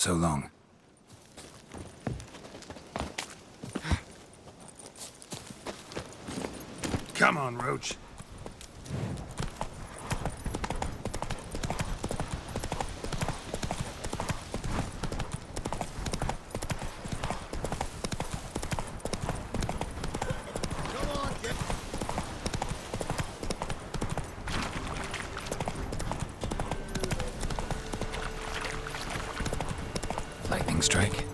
So long. Come on, Roach. Lightning strike.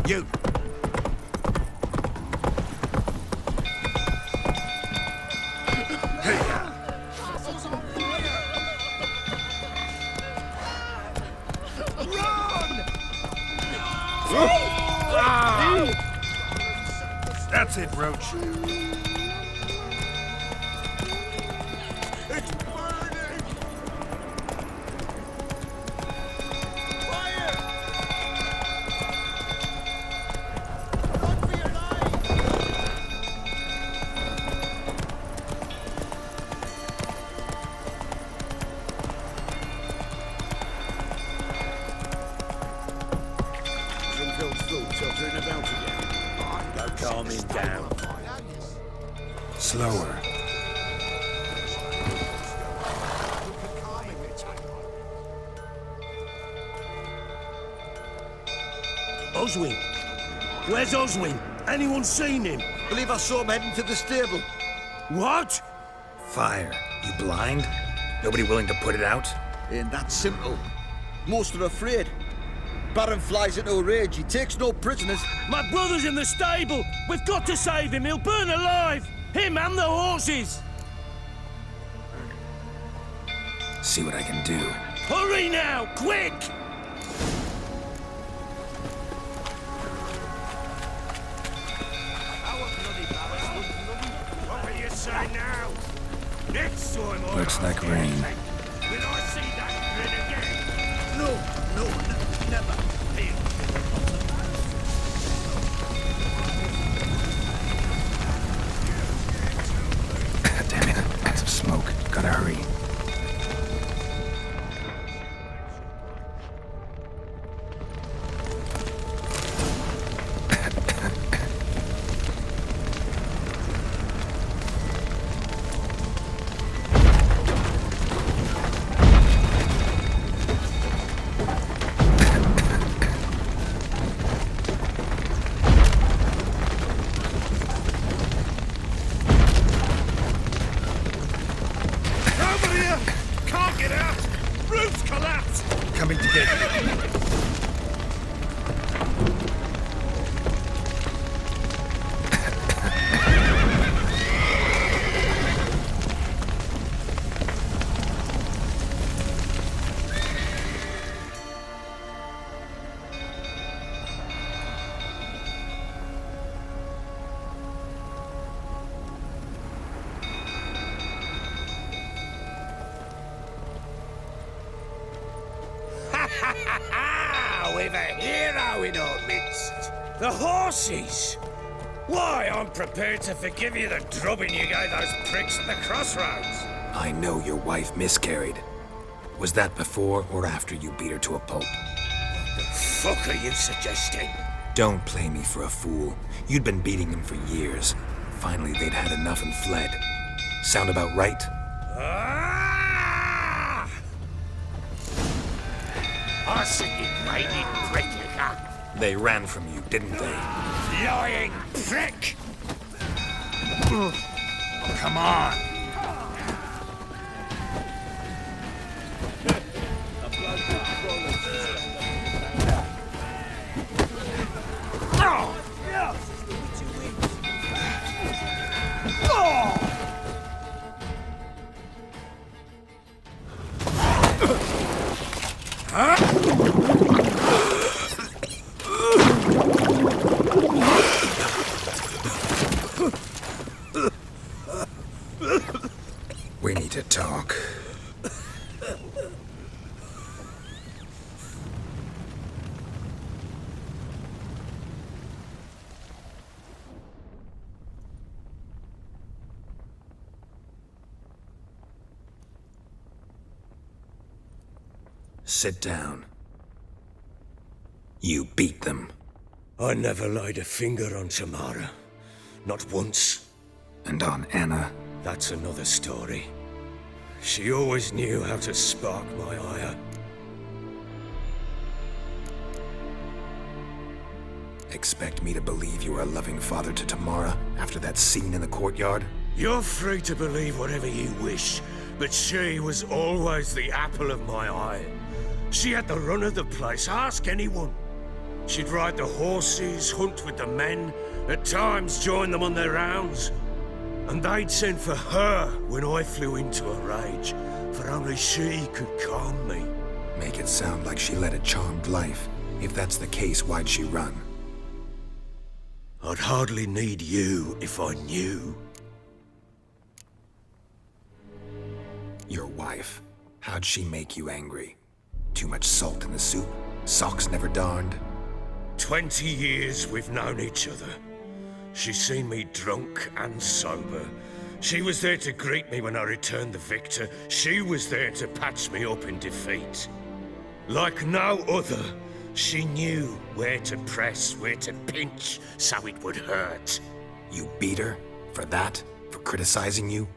You! That's it, Roach. It's burning! Fire! Run for your life! Some food filtering about again. Go calm him down. Slower. Oswin! Where's Oswin? Anyone seen him? Believe I saw him heading to the stable. What? Fire. You blind? Nobody willing to put it out? Ain't that simple. Most are afraid. Baron flies into a rage. He takes no prisoners. My brother's in the stable! We've got to save him! He'll burn alive! Him and the horses! See what I can do. Hurry now! Quick! What will you say now? Next time I Looks like rain. will I see that grin again? No, never. Damn it. Lots of smoke. Gotta hurry. Over here! Can't get out! Roof's collapsed! Coming to get you. We've a hero in our midst. The horses! Why, I'm prepared to forgive you the drubbing you gave those pricks at the crossroads. I know your wife miscarried. Was that before or after you beat her to a pulp? What the fuck are you suggesting? Don't play me for a fool. You'd been beating them for years. Finally, they'd had enough and fled. Sound about right? Ah! I see you made it prick, you cunt. They ran from you, didn't they? Lying prick! Oh, come on. We need to talk. Sit down. You beat them. I never laid a finger on Tamara. Not once. And on Anna. That's another story. She always knew how to spark my ire. Expect me to believe you were a loving father to Tamara after that scene in the courtyard? You're free to believe whatever you wish, but she was always the apple of my eye. She had the run of the place, ask anyone. She'd ride the horses, hunt with the men, at times join them on their rounds. And they'd send for her when I flew into a rage, for only she could calm me. Make it sound like she led a charmed life. If that's the case, why'd she run? I'd hardly need you if I knew. Your wife. How'd she make you angry? Too much salt in the soup? Socks never darned? 20 years we've known each other. She's seen me drunk and sober. She was there to greet me when I returned the victor. She was there to patch me up in defeat. Like no other, she knew where to press, where to pinch, so it would hurt. You beat her? For that? For criticizing you?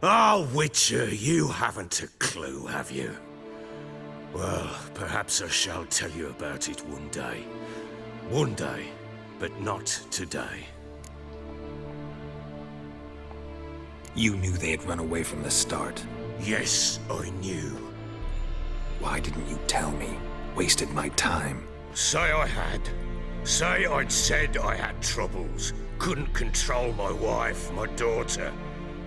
Oh, Witcher, you haven't a clue, have you? Well, perhaps I shall tell you about it one day. One day, but not today. You knew they had run away from the start. Yes, I knew. Why didn't you tell me? Wasted my time. Say I had. Say I'd said I had troubles. Couldn't control my wife, my daughter.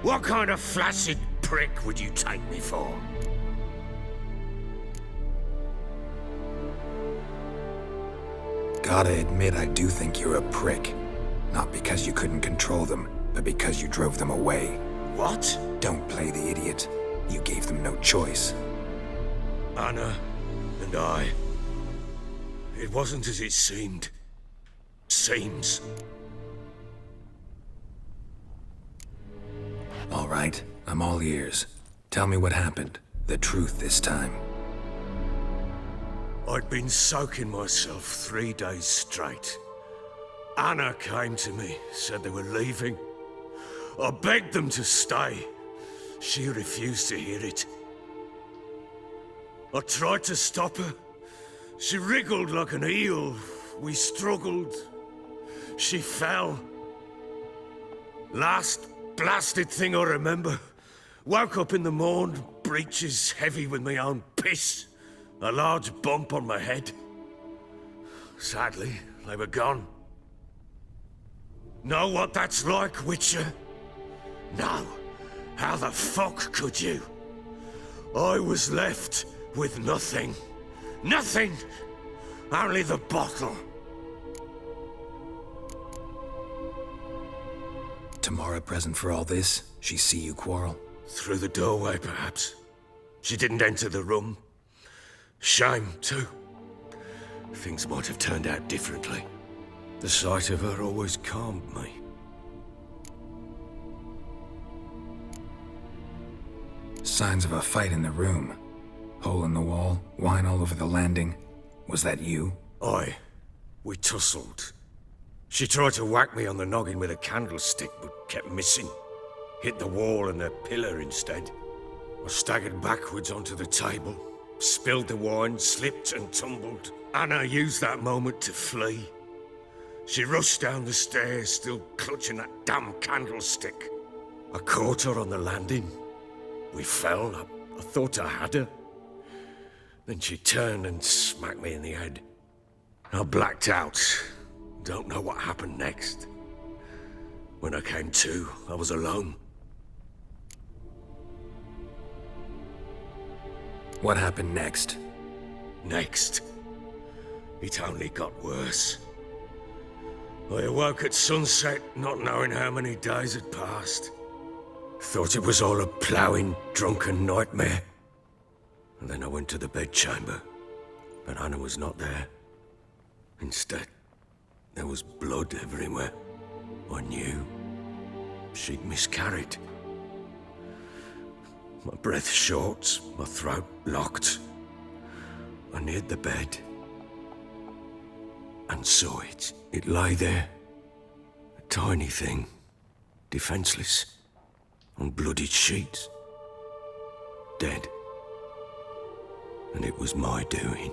What kind of flaccid prick would you take me for? Gotta admit, I do think you're a prick. Not because you couldn't control them, but because you drove them away. What? Don't play the idiot. You gave them no choice. Anna and I. It wasn't as it seemed. Seems. All right, I'm all ears. Tell me what happened. The truth this time. I'd been soaking myself 3 days straight. Anna came to me, said they were leaving. I begged them to stay. She refused to hear it. I tried to stop her. She wriggled like an eel. We struggled. She fell. Last blasted thing I remember. Woke up in the morn, breeches heavy with my own piss. A large bump on my head. Sadly, they were gone. Know what that's like, Witcher? No. How the fuck could you? I was left with nothing. Nothing! Only the bottle. Tamara present for all this? She see you quarrel? Through the doorway, perhaps. She didn't enter the room. Shame, too. Things might have turned out differently. The sight of her always calmed me. Signs of a fight in the room. Hole in the wall, wine all over the landing. Was that you? Aye. We tussled. She tried to whack me on the noggin with a candlestick, but kept missing. Hit the wall and a pillar instead. I staggered backwards onto the table. Spilled the wine, slipped and tumbled. Anna used that moment to flee. She rushed down the stairs, still clutching that damn candlestick. I caught her on the landing. We fell. I thought I had her. Then she turned and smacked me in the head. I blacked out. Don't know what happened next. When I came to, I was alone. What happened next? Next, it only got worse. I awoke at sunset, not knowing how many days had passed. Thought it was all a ploughing, drunken nightmare. And then I went to the bedchamber, but Anna was not there. Instead, there was blood everywhere. I knew she'd miscarried. My breath short, my throat locked. I neared the bed and saw it. It lay there, a tiny thing, defenseless, on bloodied sheets, dead. And it was my doing.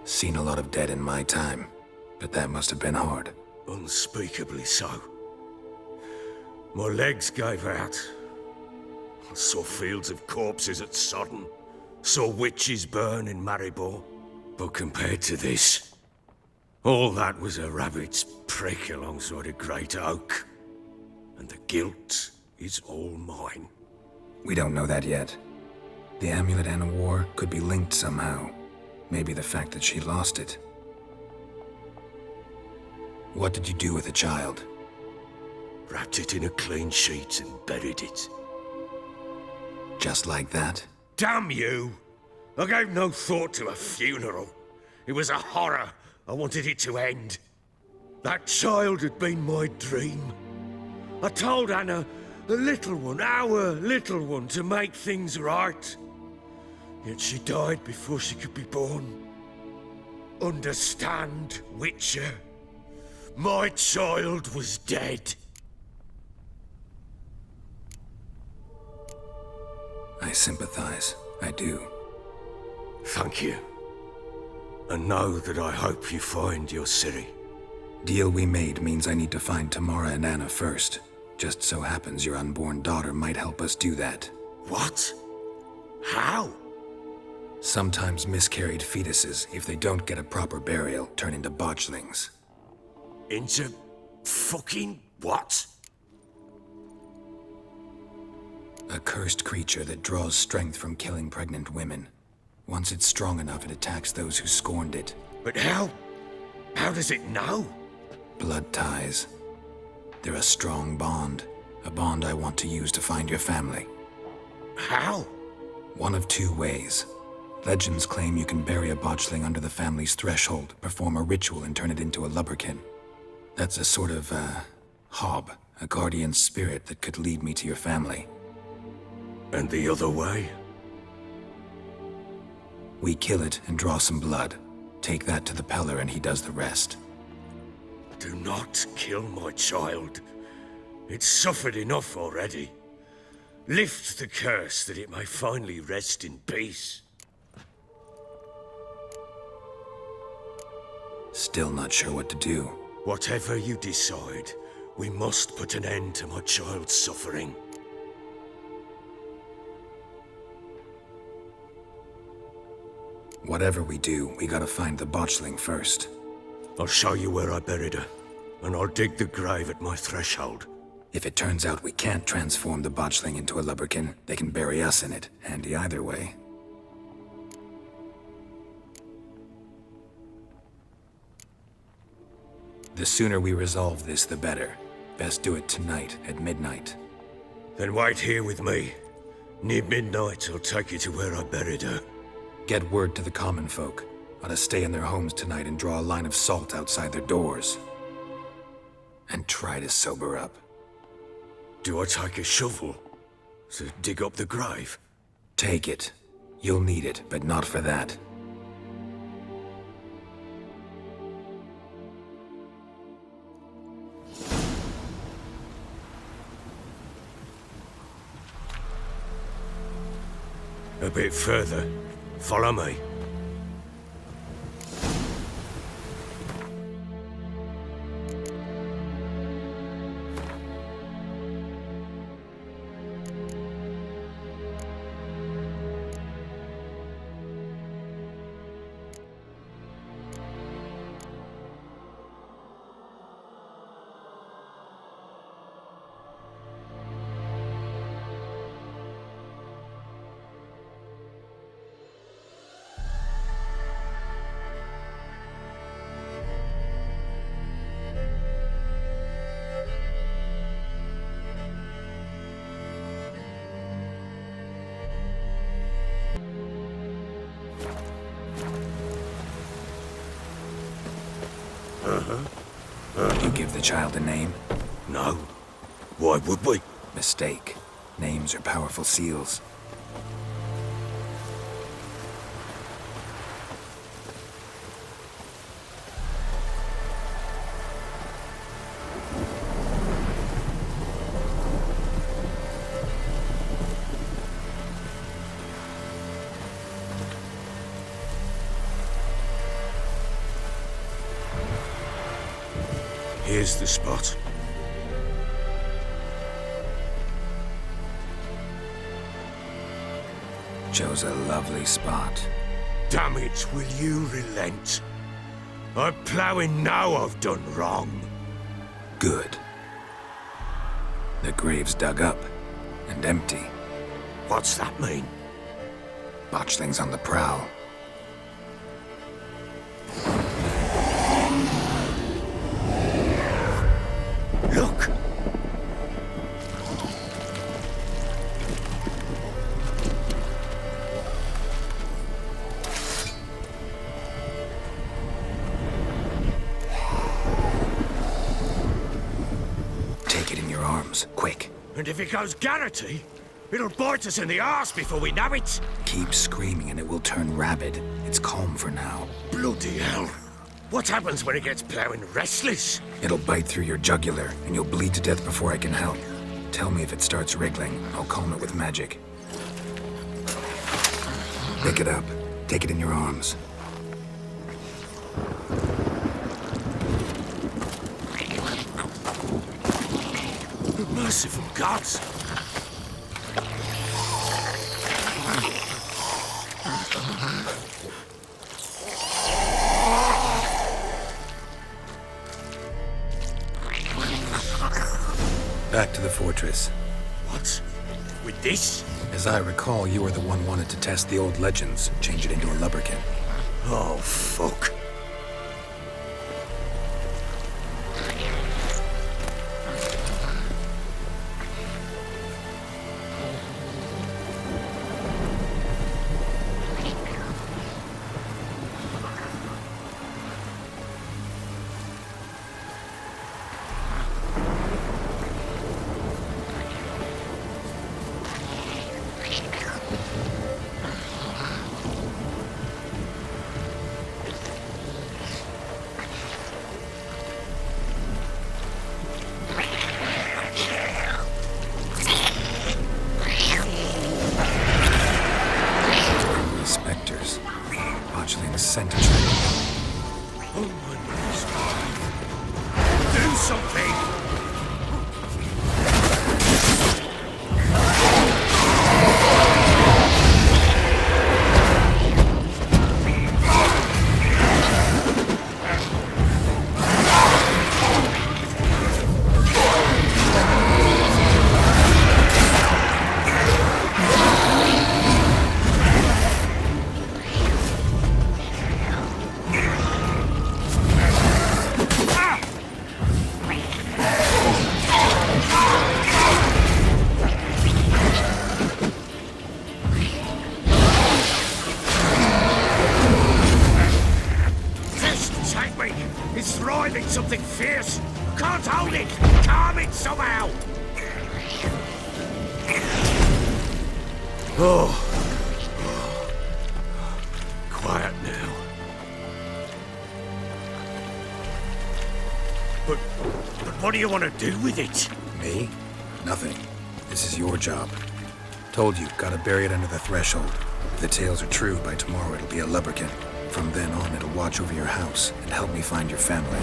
Seen a lot of dead in my time, but that must have been hard. Unspeakably so. My legs gave out. I saw fields of corpses at Sodden. Saw witches burn in Maribor. But compared to this, all that was a rabbit's prick alongside a great oak. And the guilt is all mine. We don't know that yet. The amulet Anna wore could be linked somehow. Maybe the fact that she lost it. What did you do with the child? Wrapped it in a clean sheet and buried it. Just like that? Damn you! I gave no thought to a funeral. It was a horror. I wanted it to end. That child had been my dream. I told Anna, the little one, our little one, to make things right. Yet she died before she could be born. Understand, Witcher? My child was dead. I sympathize. I do. Thank you. And know that I hope you find your Ciri. Deal we made means I need to find Tamara and Anna first. Just so happens your unborn daughter might help us do that. What? How? Sometimes miscarried fetuses, if they don't get a proper burial, turn into botchlings. Into fucking what? A cursed creature that draws strength from killing pregnant women. Once it's strong enough, it attacks those who scorned it. But how? How does it know? Blood ties. They're a strong bond. A bond I want to use to find your family. How? One of two ways. Legends claim you can bury a botchling under the family's threshold, perform a ritual, and turn it into a lubberkin. That's a sort of, hob, a guardian spirit that could lead me to your family. And the other way? We kill it and draw some blood. Take that to the Peller and he does the rest. Do not kill my child. It's suffered enough already. Lift the curse that it may finally rest in peace. Still not sure what to do. Whatever you decide, we must put an end to my child's suffering. Whatever we do, we gotta find the botchling first. I'll show you where I buried her, and I'll dig the grave at my threshold. If it turns out we can't transform the botchling into a lubberkin, they can bury us in it. Handy either way. The sooner we resolve this, the better. Best do it tonight, at midnight. Then wait here with me. Near midnight, I'll take you to where I buried her. Get word to the common folk. Ought to stay in their homes tonight and draw a line of salt outside their doors. And try to sober up. Do I take a shovel to dig up the grave? Take it. You'll need it, but not for that. A bit further. Follow me. You give the child a name? No. Why would we? Mistake. Names are powerful seals. Here's the spot. Chose a lovely spot. Damn it, will you relent? I'm ploughing now I've done wrong. Good. The grave's dug up and empty. What's that mean? Botchlings on the prowl. Look! Take it in your arms, quick. And if it goes Garrity, it'll bite us in the arse before we know it. Keep screaming and it will turn rabid. It's calm for now. Bloody hell. What happens when it gets ploughing restless? It'll bite through your jugular and you'll bleed to death before I can help. Tell me if it starts wriggling. I'll calm it with magic. Pick it up. Take it in your arms. Merciful gods! Back to the fortress. What? With this? As I recall, you were the one wanted to test the old legends, change it into a lubberkin. Oh, fuck. Do something! It's thriving something fierce. Can't hold it. Calm it somehow. Oh. Quiet now. But what do you want to do with it? Me? Nothing. This is your job. Told you, gotta bury it under the threshold. If the tales are true, by tomorrow it'll be a lubberkin. From then on, it'll watch over your house and help me find your family.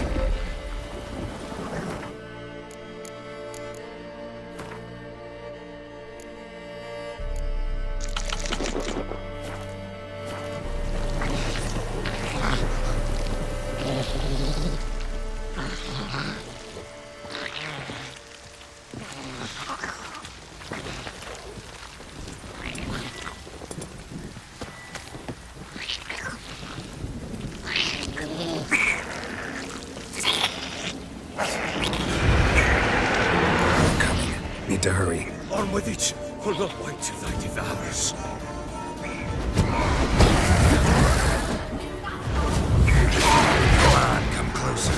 Need to hurry. On with it. We'll not wait till they devour us. Come on, come closer.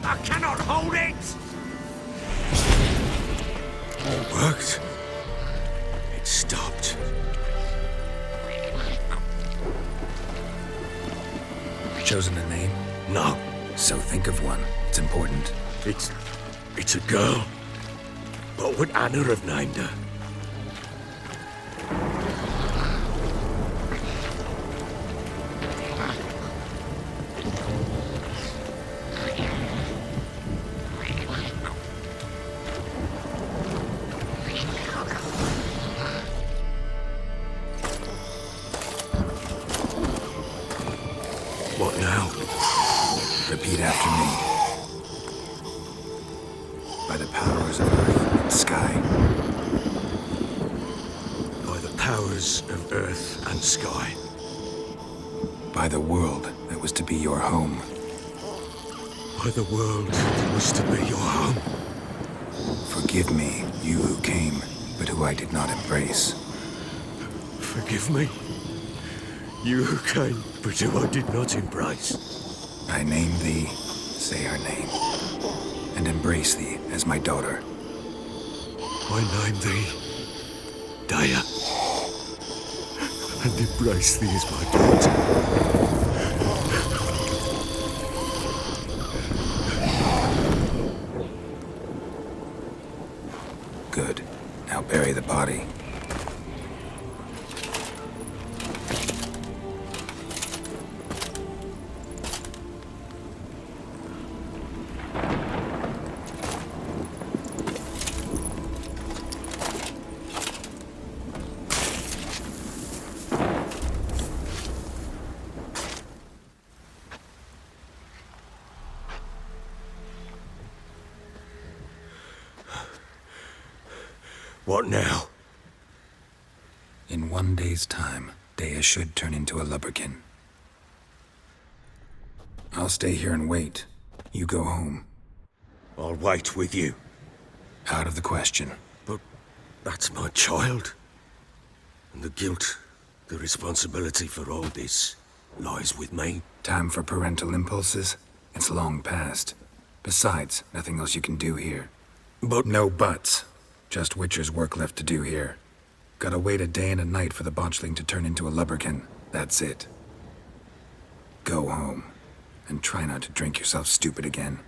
I cannot hold it! All worked. It stopped. Chosen a name? No, So think of one. It's important. it's a girl. What would Anna have named her? What now? Repeat after me. By the powers of earth and sky. By the powers of earth and sky. By the world that was to be your home. By the world that was to be your home. Forgive me, you who came, but who I did not embrace. Forgive me. You who came, but who I did not embrace. I name thee, say her name, and embrace thee as my daughter. I name thee Daya, and embrace thee as my daughter. Good. Now bury the body. What now? In 1 day's time, Dea should turn into a lubberkin. I'll stay here and wait. You go home. I'll wait with you. Out of the question. But that's my child. And the guilt, the responsibility for all this lies with me. Time for parental impulses? It's long past. Besides, nothing else you can do here. But No buts. Just Witcher's work left to do here. Gotta wait a day and a night for the botchling to turn into a lubberkin. That's it. Go home. And try not to drink yourself stupid again.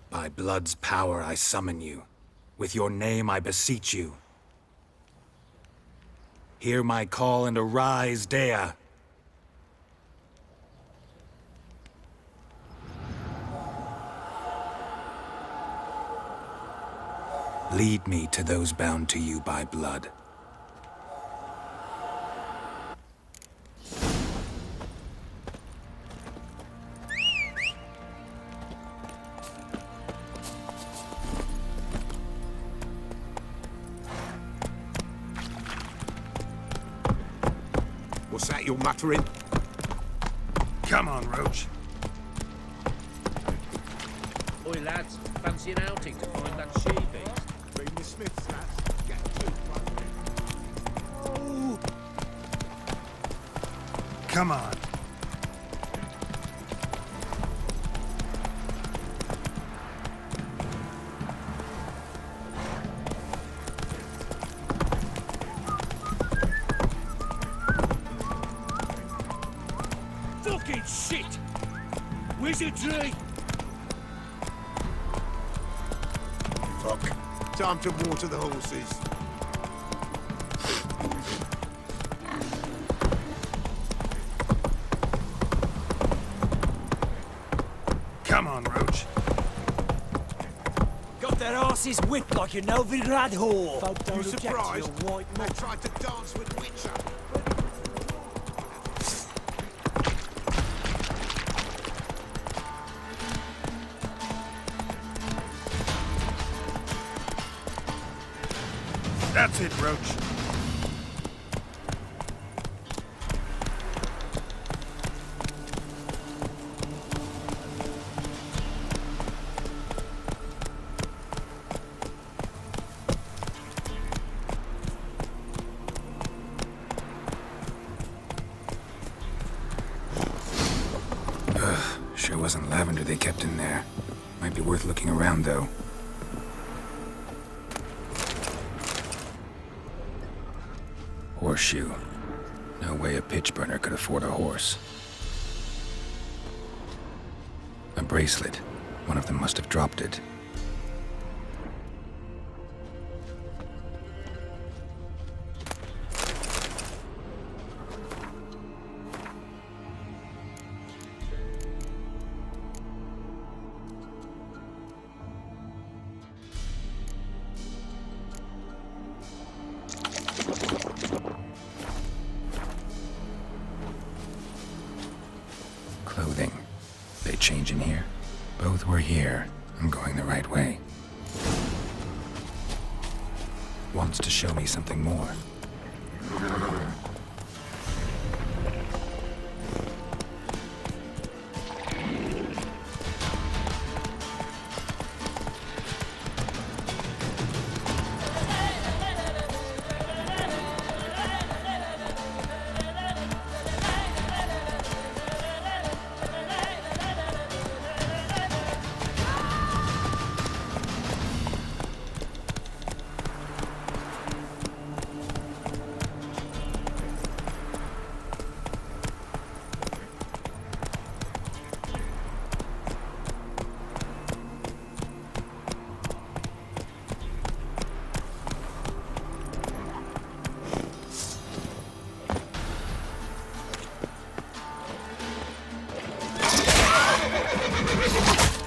By blood's power I summon you. With your name I beseech you. Hear my call and arise, Dea. Lead me to those bound to you by blood. What's that you're muttering? Come on, Roach. Oi lads, fancy an outing to find that she-beast? Bring the Smiths, lads. Get two. Oh. Come on. Fucking shit! Wizardry! Fuck. Time to water the horses. Come on, Roach. Got their asses whipped like a Novigrad whore. Folk You don't object to your surprised? white They mug. tried to dance with Witcher. That's it, Roach. Sure wasn't lavender they kept in there. Might be worth looking around, though. Horseshoe. No way a pitch burner could afford a horse. A bracelet. One of them must have dropped it. Clothing. They change in here? Both were here. I'm going the right way. Wants to show me something more.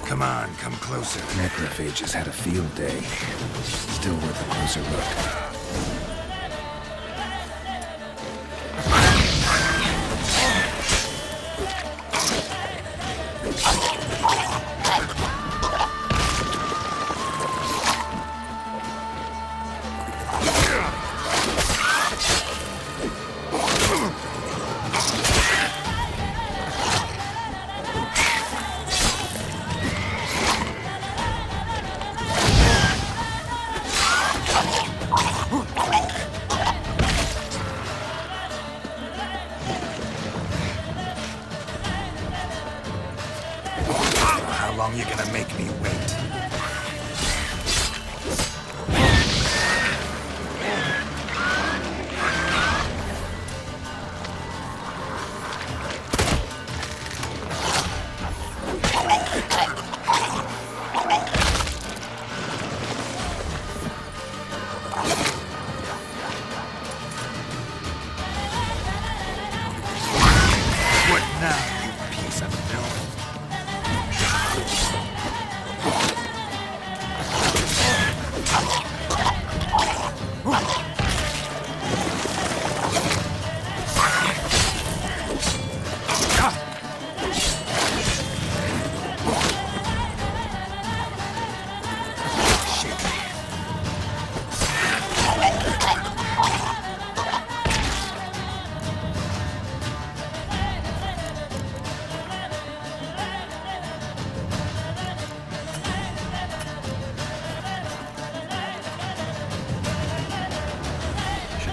Come on, come closer. Necrophages had a field day. Still worth a closer look. How long you gonna make me wait? What now, you piece of filth?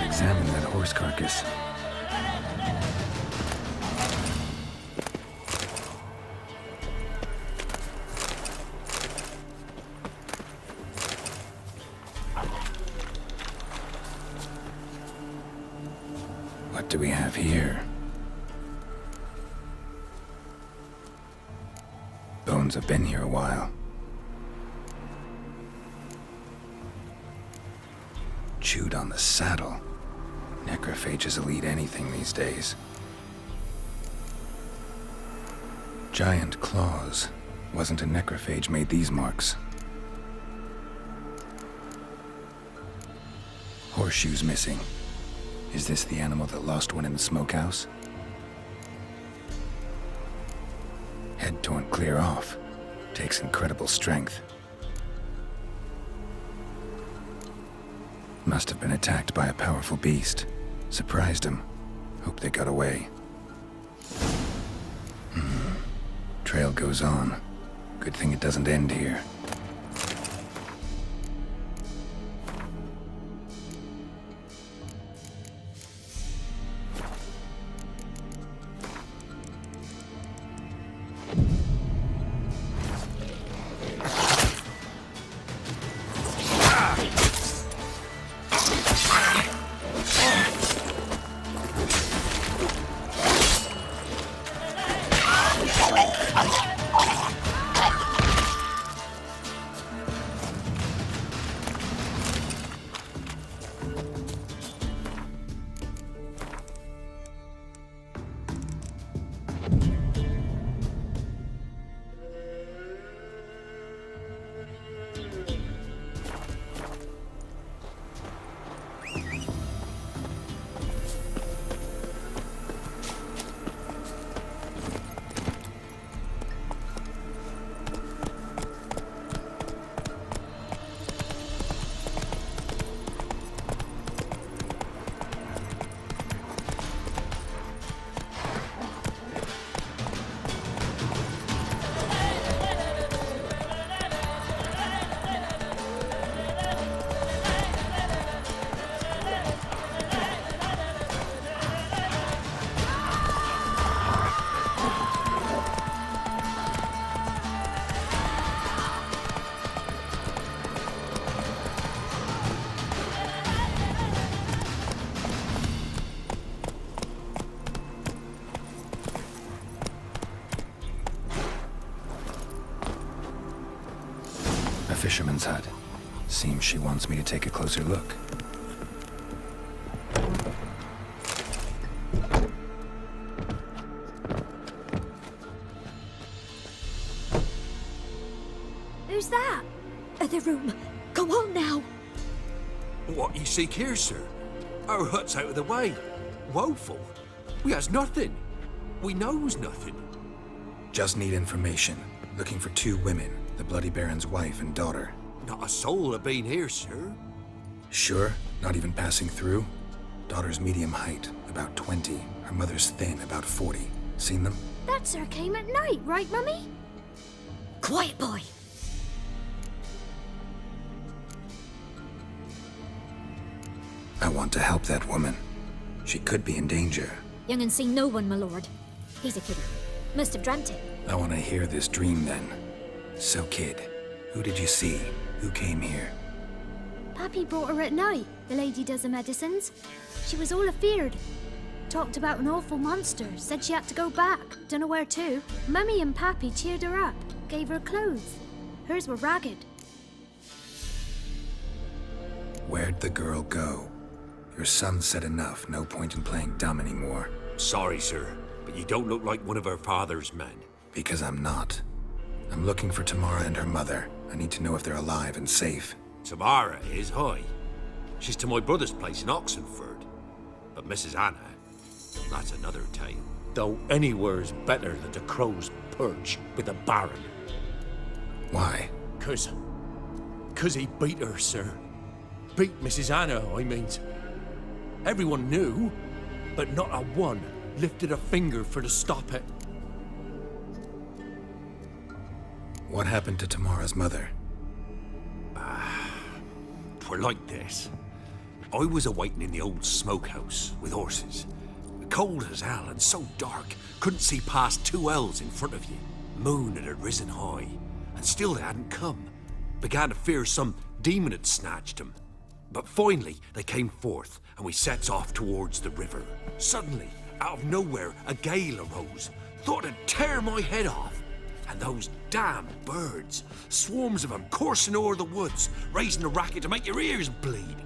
Examine that horse carcass. What do we have here? Bones have been here a while. Chewed on the saddle. Necrophages will eat anything these days. Giant claws. Wasn't a necrophage made these marks. Horseshoes missing. Is this the animal that lost one in the smokehouse? Head torn clear off. Takes incredible strength. Must have been attacked by a powerful beast. Surprised him. Hope they got away. Trail goes on. Good thing it doesn't end here. Fisherman's hut. Seems she wants me to take a closer look. Who's that? Other room. Go on now. What you seek here, sir? Our hut's out of the way. Woeful. We has nothing. We knows nothing. Just need information. Looking for 2 women. The Bloody Baron's wife and daughter. Not a soul have been here, sir. Sure? Not even passing through? Daughter's medium height, about 20. Her mother's thin, about 40. Seen them? That sir came at night, right, Mummy? Quiet, boy. I want to help that woman. She could be in danger. Young and seen no one, my lord. He's a kidder. Must have dreamt it. I want to hear this dream then. So, kid, who did you see? Who came here? Pappy brought her at night. The lady does the medicines. She was all afeared. Talked about an awful monster. Said she had to go back. Dunno where to. Mummy and Pappy cheered her up. Gave her clothes. Hers were ragged. Where'd the girl go? Your son said enough. No point in playing dumb anymore. Sorry, sir, but you don't look like one of our father's men. Because I'm not. I'm looking for Tamara and her mother. I need to know if they're alive and safe. Tamara is, hi. She's to my brother's place in Oxenford. But Mrs. Anna, that's another tale. Though anywhere's better than the crow's perch with the Baron. Why? Cause he beat her, sir. Beat Mrs. Anna, I mean. Everyone knew, but not a one lifted a finger for to stop it. What happened to Tamara's mother? Twere like this. I was awaiting in the old smokehouse with horses. Cold as hell and so dark, couldn't see past 2 ells in front of you. Moon had risen high, and still they hadn't come. Began to fear some demon had snatched them. But finally, they came forth, and we sets off towards the river. Suddenly, out of nowhere, a gale arose. Thought it'd tear my head off. And those damn birds, swarms of them coursing o'er the woods, raising a racket to make your ears bleed.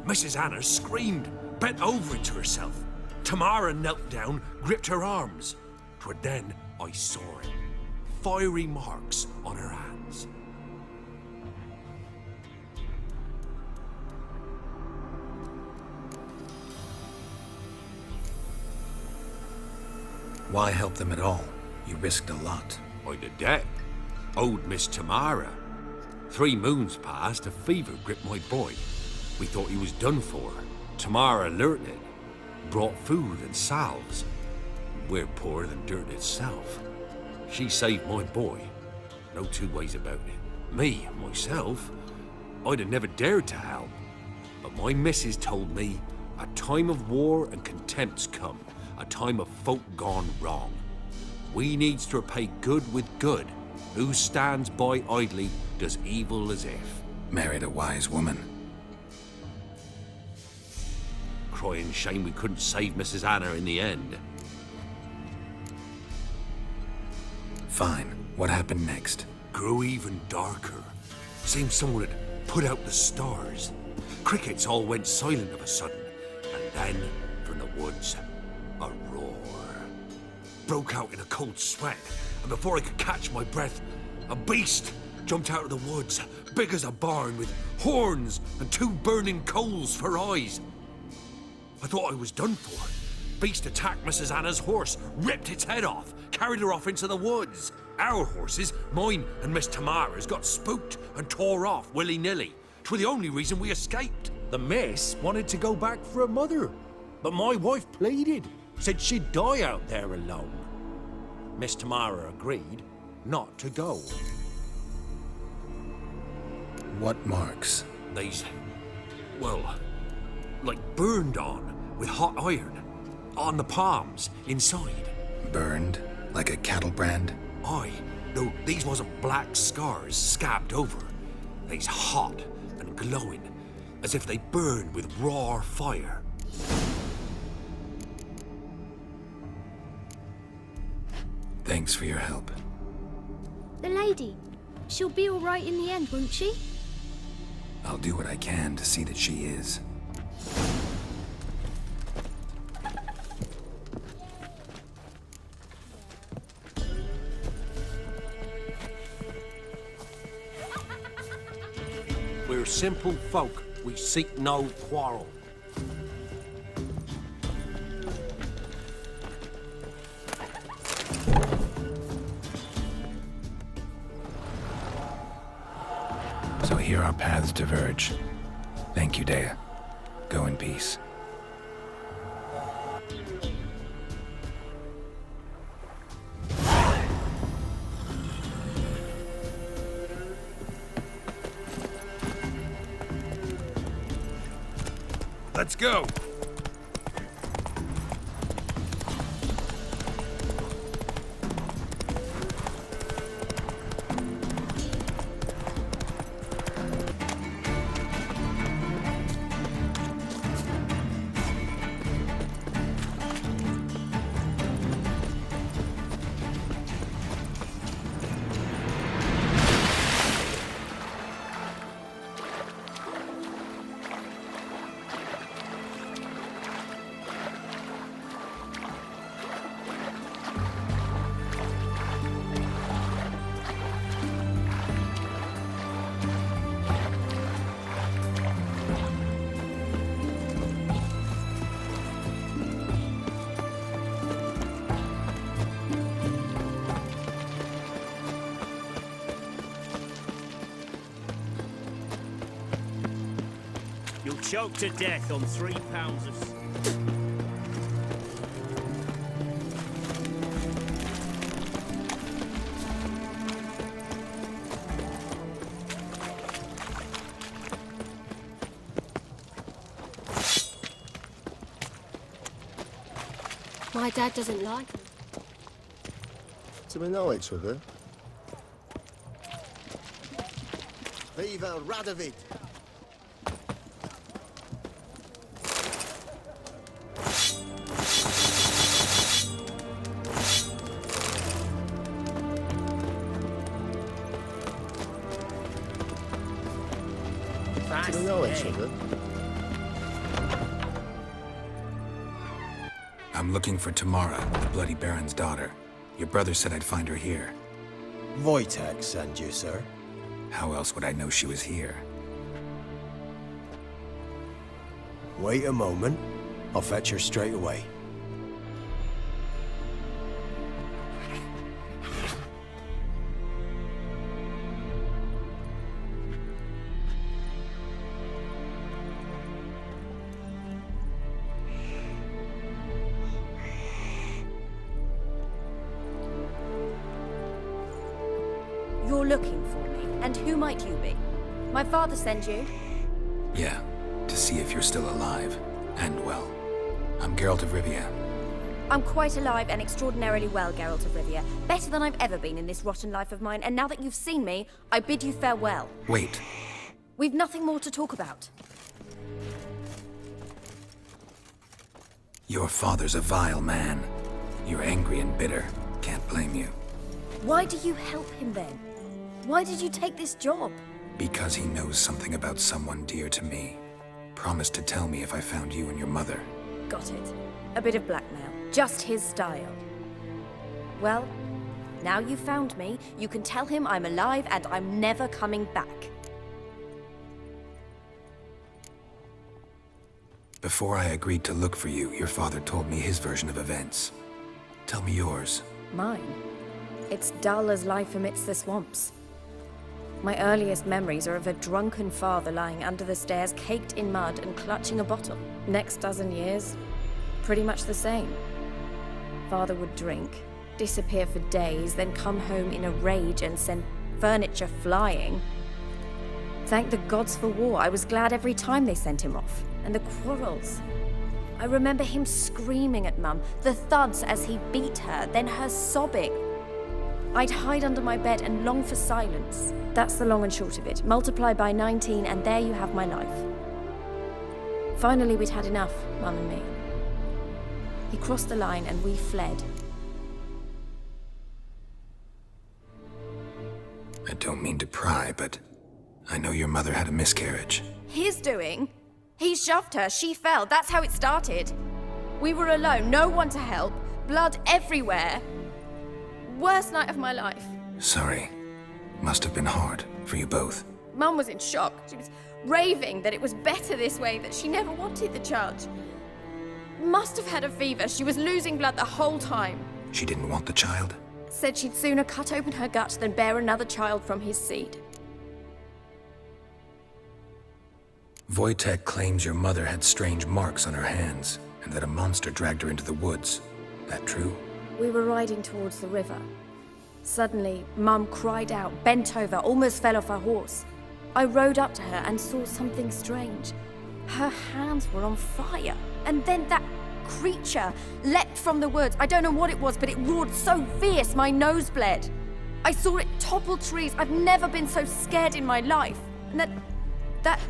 Mrs. Anna screamed, bent over into herself. Tamara knelt down, gripped her arms. 'Twere then I saw it. Fiery marks on her hands. Why help them at all? You risked a lot. I'd a debt. Owed Miss Tamara. 3 moons passed, a fever gripped my boy. We thought he was done for. Tamara alerted, brought food and salves. We're poorer than dirt itself. She saved my boy. No two ways about it. Me, myself, I'd have never dared to help. But my missus told me a time of war and contempt's come. A time of folk gone wrong. We needs to repay good with good. Who stands by idly does evil as if. Married a wise woman. Crying shame we couldn't save Mrs. Anna in the end. Fine. What happened next? Grew even darker. Seemed someone had put out the stars. Crickets all went silent of a sudden. And then, from the woods, a roar. Broke out in a cold sweat, and before I could catch my breath, a beast jumped out of the woods, big as a barn, with horns and 2 burning coals for eyes. I thought I was done for. Beast attacked Mrs. Anna's horse, ripped its head off, carried her off into the woods. Our horses, mine and Miss Tamara's, got spooked and tore off willy-nilly. 'Twere the only reason we escaped. The miss wanted to go back for her mother, but my wife pleaded, said she'd die out there alone. Miss Tamara agreed not to go. What marks? They's, well, like burned on with hot iron. On the palms, inside. Burned? Like a cattle brand? Aye, though these wasn't black scars scabbed over. They's hot and glowing, as if they burned with raw fire. Thanks for your help. The lady. She'll be all right in the end, won't she? I'll do what I can to see that she is. We're simple folk. We seek no quarrel. So here our paths diverge. Thank you, Dea. Go in peace. Let's go! You'll choke to death on 3 pounds of... My dad doesn't like them. Do we know each other? Viva Radovid! Do we know each other? I'm looking for Tamara, the Bloody Baron's daughter. Your brother said I'd find her here. Wojtek sent you, sir. How else would I know she was here? Wait a moment. I'll fetch her straight away. you're looking for me. And who might you be? My father sent you? Yeah, to see if you're still alive. And well. I'm Geralt of Rivia. I'm quite alive and extraordinarily well, Geralt of Rivia. Better than I've ever been in this rotten life of mine, and now that you've seen me, I bid you farewell. Wait. We've nothing more to talk about. Your father's a vile man. You're angry and bitter. Can't blame you. Why do you help him then? Why did you take this job? Because he knows something about someone dear to me. Promised to tell me if I found you and your mother. Got it. A bit of blackmail. Just his style. Well, now you've found me, you can tell him I'm alive and I'm never coming back. Before I agreed to look for you, your father told me his version of events. Tell me yours. Mine? It's dull as life amidst the swamps. My earliest memories are of a drunken father lying under the stairs, caked in mud and clutching a bottle. Next dozen years, pretty much the same. Father would drink, disappear for days, then come home in a rage and send furniture flying. Thank the gods for war. I was glad every time they sent him off. And the quarrels. I remember him screaming at Mum, the thuds as he beat her, then her sobbing. I'd hide under my bed and long for silence. That's the long and short of it. Multiply by 19 and there you have my life. Finally, we'd had enough, Mum and me. He crossed the line and we fled. I don't mean to pry, but I know your mother had a miscarriage. His doing? He shoved her, she fell, that's how it started. We were alone, no one to help, blood everywhere. Worst night of my life. Sorry. Must have been hard for you both. Mum was in shock. She was raving that it was better this way, that she never wanted the child. Must have had a fever. She was losing blood the whole time. She didn't want the child? Said she'd sooner cut open her gut than bear another child from his seed. Wojtek claims your mother had strange marks on her hands, and that a monster dragged her into the woods. That true? We were riding towards the river. Suddenly, Mum cried out, bent over, almost fell off her horse. I rode up to her and saw something strange. Her hands were on fire. And then that creature leapt from the woods. I don't know what it was, but it roared so fierce my nose bled. I saw it topple trees. I've never been so scared in my life. And that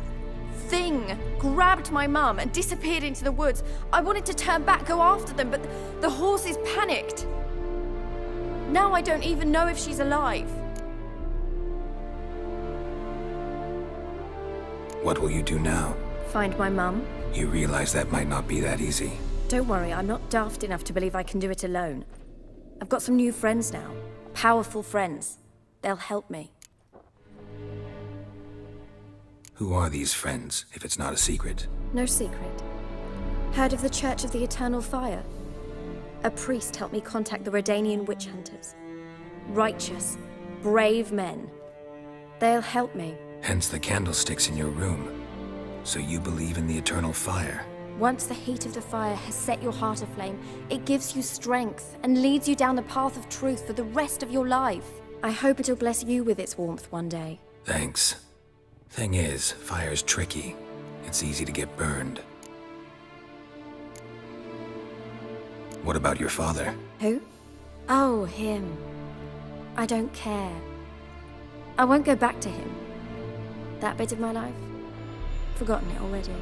thing grabbed my mum and disappeared into the woods. I wanted to turn back, go after them, but the horses panicked. Now I don't even know if she's alive. What will you do now? Find my mum. You realize that might not be that easy. Don't worry, I'm not daft enough to believe I can do it alone. I've got some new friends now. Powerful friends. They'll help me. Who are these friends, if it's not a secret? No secret. Heard of the Church of the Eternal Fire? A priest helped me contact the Redanian witch hunters. Righteous, brave men. They'll help me. Hence the candlesticks in your room. So you believe in the eternal fire? Once the heat of the fire has set your heart aflame, it gives you strength and leads you down the path of truth for the rest of your life. I hope it'll bless you with its warmth one day. Thanks. Thing is, fire's tricky. It's easy to get burned. What about your father? Who? Oh, him. I don't care. I won't go back to him. That bit of my life? Forgotten it already.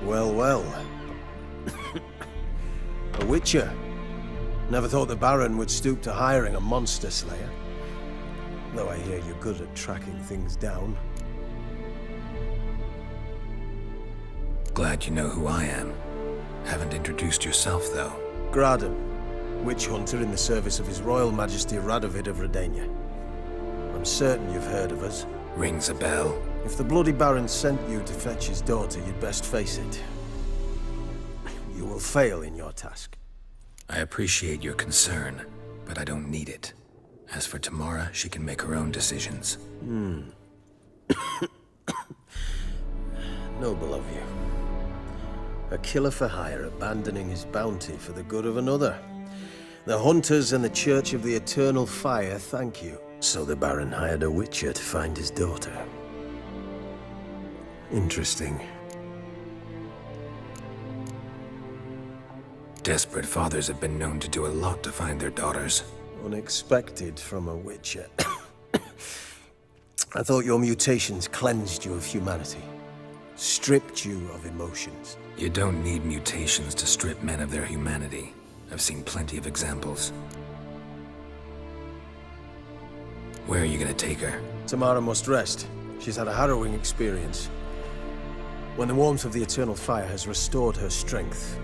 Well, well. A witcher. Never thought the Baron would stoop to hiring a monster slayer. Though I hear you're good at tracking things down. Glad you know who I am. Haven't introduced yourself, though. Graden, witch hunter in the service of His Royal Majesty Radovid of Redania. I'm certain you've heard of us. Rings a bell. If the bloody Baron sent you to fetch his daughter, you'd best face it. You will fail in your task. I appreciate your concern, but I don't need it. As for Tamara, she can make her own decisions. Noble of you. A killer for hire abandoning his bounty for the good of another. The hunters and the Church of the Eternal Fire thank you. So the Baron hired a witcher to find his daughter. Interesting. Desperate fathers have been known to do a lot to find their daughters. Unexpected from a witcher. I thought your mutations cleansed you of humanity. Stripped you of emotions. You don't need mutations to strip men of their humanity. I've seen plenty of examples. Where are you gonna take her? Tamara must rest. She's had a harrowing experience. When the warmth of the eternal fire has restored her strength,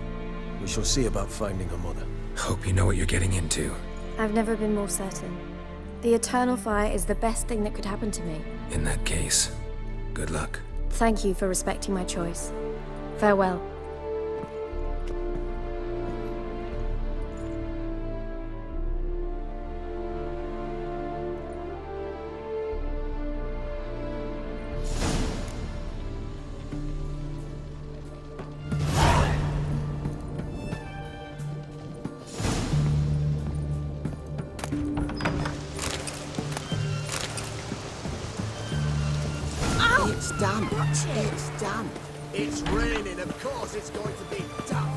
we shall see about finding her mother. Hope you know what you're getting into. I've never been more certain. The eternal fire is the best thing that could happen to me. In that case, good luck. Thank you for respecting my choice. Farewell. It's done. It's done. It's raining. Of course it's going to be done.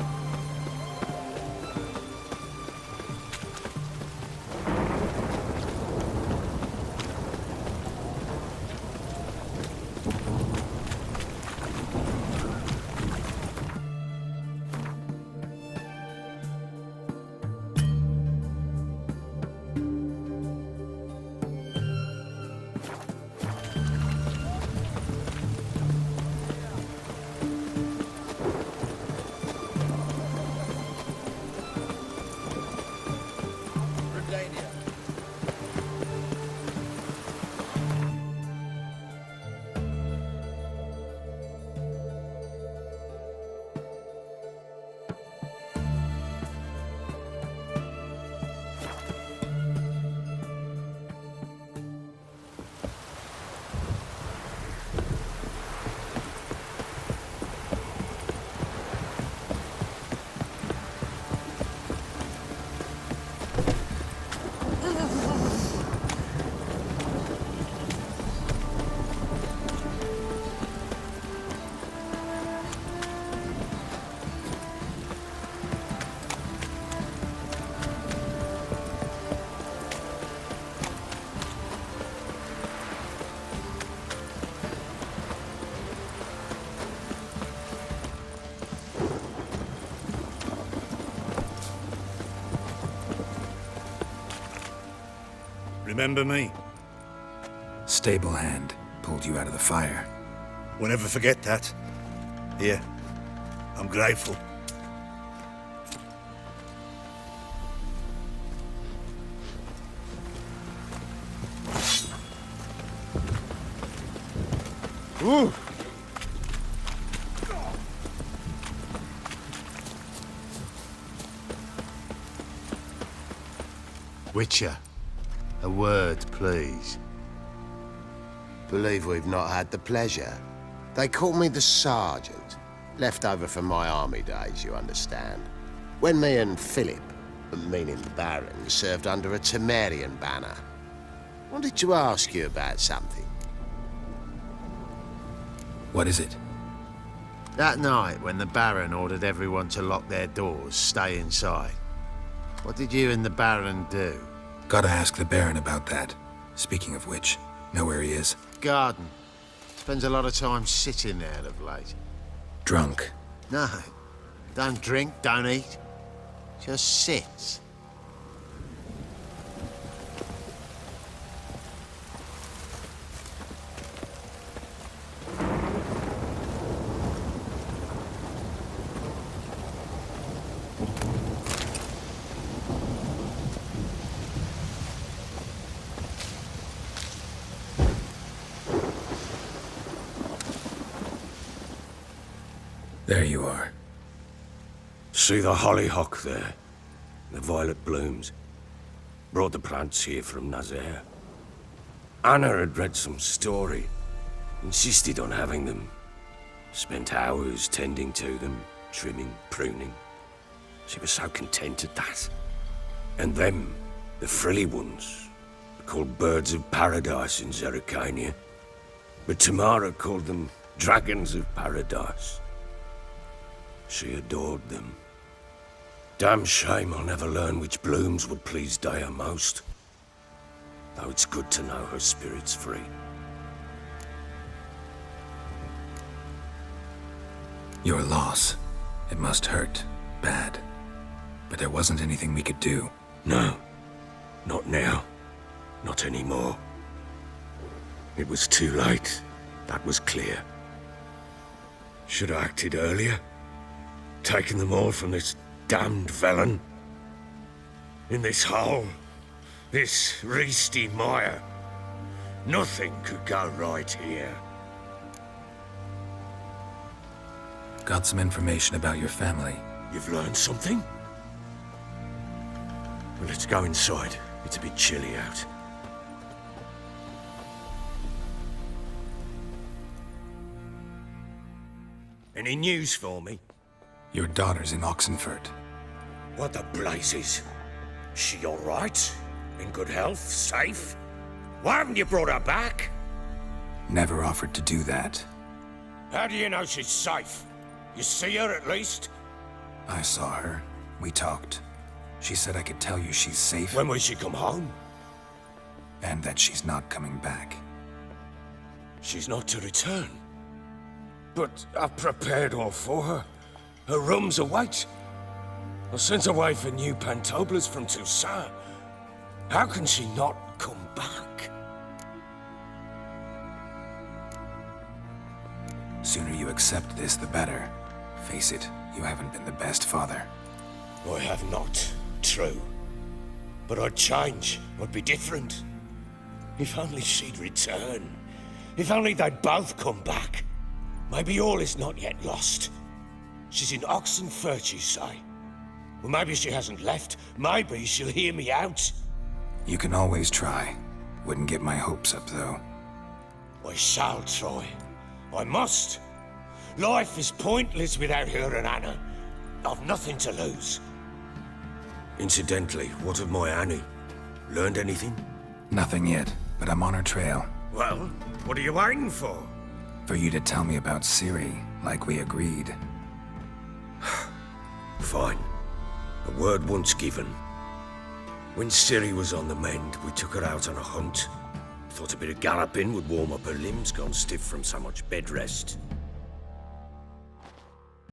Remember me? Stable hand pulled you out of the fire. We'll never forget that. Here, I'm grateful. Ooh. Witcher, a word, please. Believe we've not had the pleasure. They call me the Sergeant. Left over from my army days, you understand. When me and Philip, meaning the Baron, served under a Temerian banner. Wanted to ask you about something. What is it? That night, when the Baron ordered everyone to lock their doors, stay inside, what did you and the Baron do? Gotta ask the Baron about that. Speaking of which, know where he is? Garden. Spends a lot of time sitting there of late. Drunk. No. Don't drink, don't eat. Just sits. There you are. See the hollyhock there? The violet blooms. Brought the plants here from Nazaire. Anna had read some story. Insisted on having them. Spent hours tending to them, trimming, pruning. She was so content at that. And them, the frilly ones, called birds of paradise in Zerrikania, but Tamara called them dragons of paradise. She adored them. Damn shame I'll never learn which blooms would please Dea most. Though it's good to know her spirit's free. Your loss. It must hurt. Bad. But there wasn't anything we could do. No. Not now. Not anymore. It was too late. That was clear. Should have acted earlier. Taken them all from this damned Velen. In this hole. This reesty mire. Nothing could go right here. Got some information about your family. You've learned something? Well, let's go inside. It's a bit chilly out. Any news for me? Your daughter's in Oxenfurt. What the blazes? She all right? In good health? Safe? Why haven't you brought her back? Never offered to do that. How do you know she's safe? You see her at least? I saw her. We talked. She said I could tell you she's safe. When will she come home? And that she's not coming back. She's not to return. But I've prepared all for her. Her rooms await. I sent away for new pantoblas from Toussaint. How can she not come back? Sooner you accept this, the better. Face it, you haven't been the best father. I have not, true. But I'd change, I'd be different. If only she'd return. If only they'd both come back. Maybe all is not yet lost. She's in Oxenfurt, you say? Well, maybe she hasn't left. Maybe she'll hear me out. You can always try. Wouldn't get my hopes up, though. I shall try. I must. Life is pointless without her and Anna. I've nothing to lose. Incidentally, what of my Annie? Learned anything? Nothing yet, but I'm on her trail. Well, what are you waiting for? For you to tell me about Ciri, like we agreed. Fine. A word once given. When Ciri was on the mend, we took her out on a hunt. Thought a bit of galloping would warm up her limbs, gone stiff from so much bed rest.